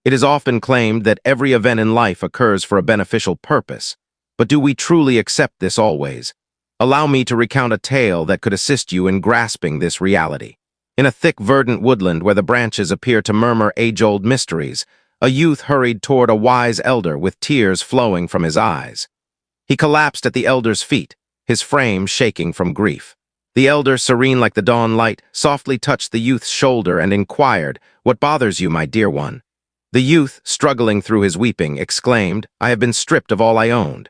It is often claimed that every event in life occurs for a beneficial purpose. But do we truly accept this always? Allow me to recount a tale that could assist you in grasping this reality. In a thick, verdant woodland where the branches appear to murmur age-old mysteries, a youth hurried toward a wise elder with tears flowing from his eyes. He collapsed at the elder's feet, his frame shaking from grief. The elder, serene like the dawn light, softly touched the youth's shoulder and inquired, "What bothers you, my dear one?" The youth, struggling through his weeping, exclaimed, "I have been stripped of all I owned.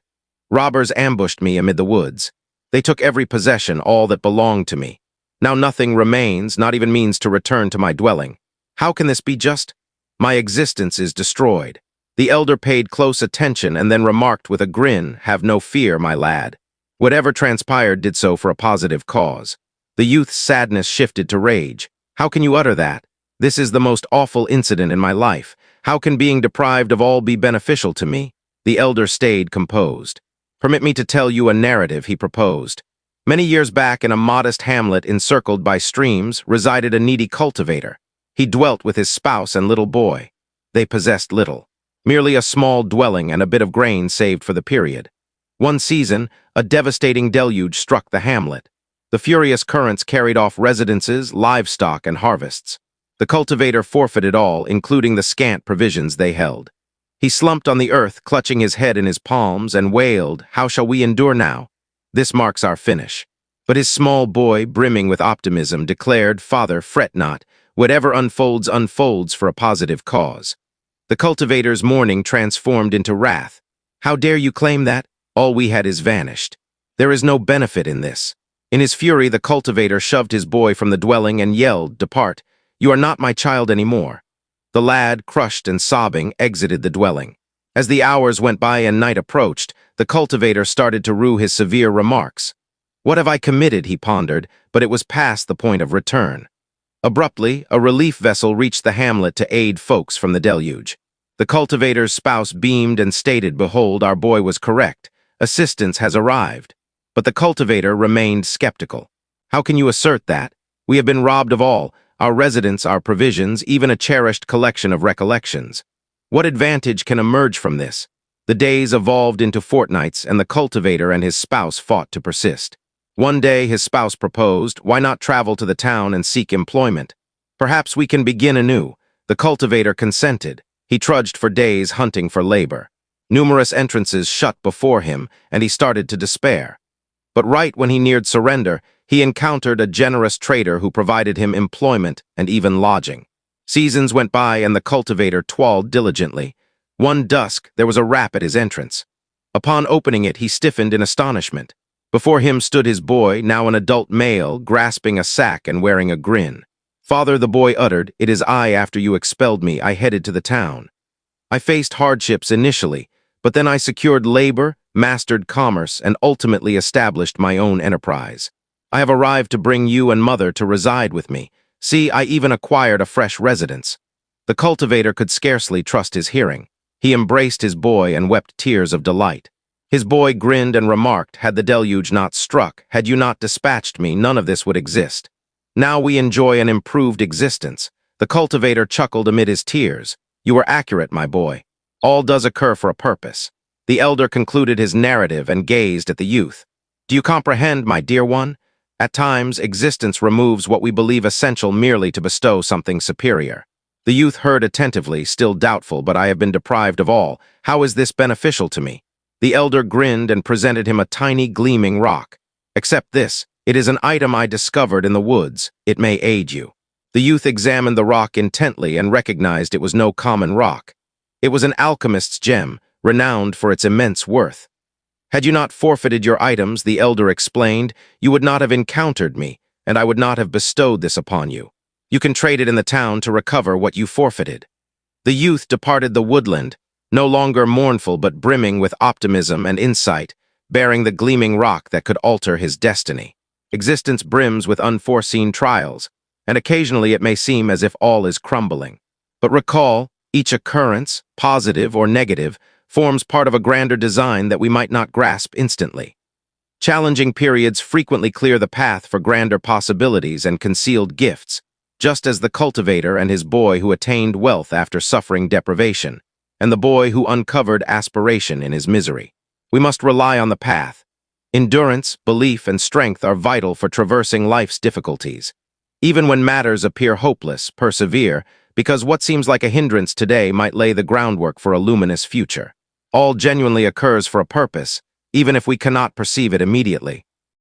Robbers ambushed me amid the woods. They took every possession, all that belonged to me. Now nothing remains, not even means to return to my dwelling. How can this be just? My existence is destroyed." The elder paid close attention and then remarked with a grin, "Have no fear, my lad. Whatever transpired did so for a positive cause." The youth's sadness shifted to rage. "How can you utter that? This is the most awful incident in my life. How can being deprived of all be beneficial to me?" The elder stayed composed. "Permit me to tell you a narrative," he proposed. Many years back, in a modest hamlet encircled by streams, resided a needy cultivator. He dwelt with his spouse and little boy. They possessed little, merely a small dwelling and a bit of grain saved for the period. One season, a devastating deluge struck the hamlet. The furious currents carried off residences, livestock, and harvests. The cultivator forfeited all, including the scant provisions they held. He slumped on the earth, clutching his head in his palms, and wailed, "How shall we endure now? This marks our finish." But his small boy, brimming with optimism, declared, "Father, fret not. Whatever unfolds, unfolds for a positive cause." The cultivator's mourning transformed into wrath. "How dare you claim that? All we had is vanished. There is no benefit in this." In his fury, the cultivator shoved his boy from the dwelling and yelled, "Depart. You are not my child anymore." The lad, crushed and sobbing, exited the dwelling. As the hours went by and night approached, the cultivator started to rue his severe remarks. "What have I committed?" he pondered, but it was past the point of return. Abruptly, a relief vessel reached the hamlet to aid folks from the deluge. The cultivator's spouse beamed and stated, "Behold, our boy was correct. Assistance has arrived." But the cultivator remained skeptical. "How can you assert that? We have been robbed of all, our residence, our provisions, even a cherished collection of recollections. What advantage can emerge from this?" The days evolved into fortnights, and the cultivator and his spouse fought to persist. One day, his spouse proposed, "Why not travel to the town and seek employment? Perhaps we can begin anew." The cultivator consented. He trudged for days hunting for labor. Numerous entrances shut before him, and he started to despair. But right when he neared surrender, he encountered a generous trader who provided him employment and even lodging. Seasons went by, and the cultivator toiled diligently. One dusk, there was a rap at his entrance. Upon opening it, he stiffened in astonishment. Before him stood his boy, now an adult male, grasping a sack and wearing a grin. "Father," the boy uttered, "it is I. After you expelled me, I headed to the town. I faced hardships initially, but then I secured labor, mastered commerce, and ultimately established my own enterprise. I have arrived to bring you and mother to reside with me. See, I even acquired a fresh residence." The cultivator could scarcely trust his hearing. He embraced his boy and wept tears of delight. His boy grinned and remarked, "Had the deluge not struck, had you not dispatched me, none of this would exist. Now we enjoy an improved existence." The cultivator chuckled amid his tears. "You were accurate, my boy. All does occur for a purpose." The elder concluded his narrative and gazed at the youth. "Do you comprehend, my dear one? At times, existence removes what we believe essential merely to bestow something superior." The youth heard attentively, still doubtful, "But I have been deprived of all. How is this beneficial to me?" The elder grinned and presented him a tiny, gleaming rock. "Accept this. It is an item I discovered in the woods. It may aid you." The youth examined the rock intently and recognized it was no common rock. It was an alchemist's gem, renowned for its immense worth. "Had you not forfeited your items," the elder explained, "you would not have encountered me, and I would not have bestowed this upon you. You can trade it in the town to recover what you forfeited." The youth departed the woodland, no longer mournful but brimming with optimism and insight, bearing the gleaming rock that could alter his destiny. Existence brims with unforeseen trials, and occasionally it may seem as if all is crumbling. But recall, each occurrence, positive or negative, forms part of a grander design that we might not grasp instantly. Challenging periods frequently clear the path for grander possibilities and concealed gifts. just as the cultivator and his boy who attained wealth after suffering deprivation, and the boy who uncovered aspiration in his misery. We must rely on the path. Endurance, belief, and strength are vital for traversing life's difficulties. Even when matters appear hopeless, persevere, because what seems like a hindrance today might lay the groundwork for a luminous future. All genuinely occurs for a purpose, even if we cannot perceive it immediately.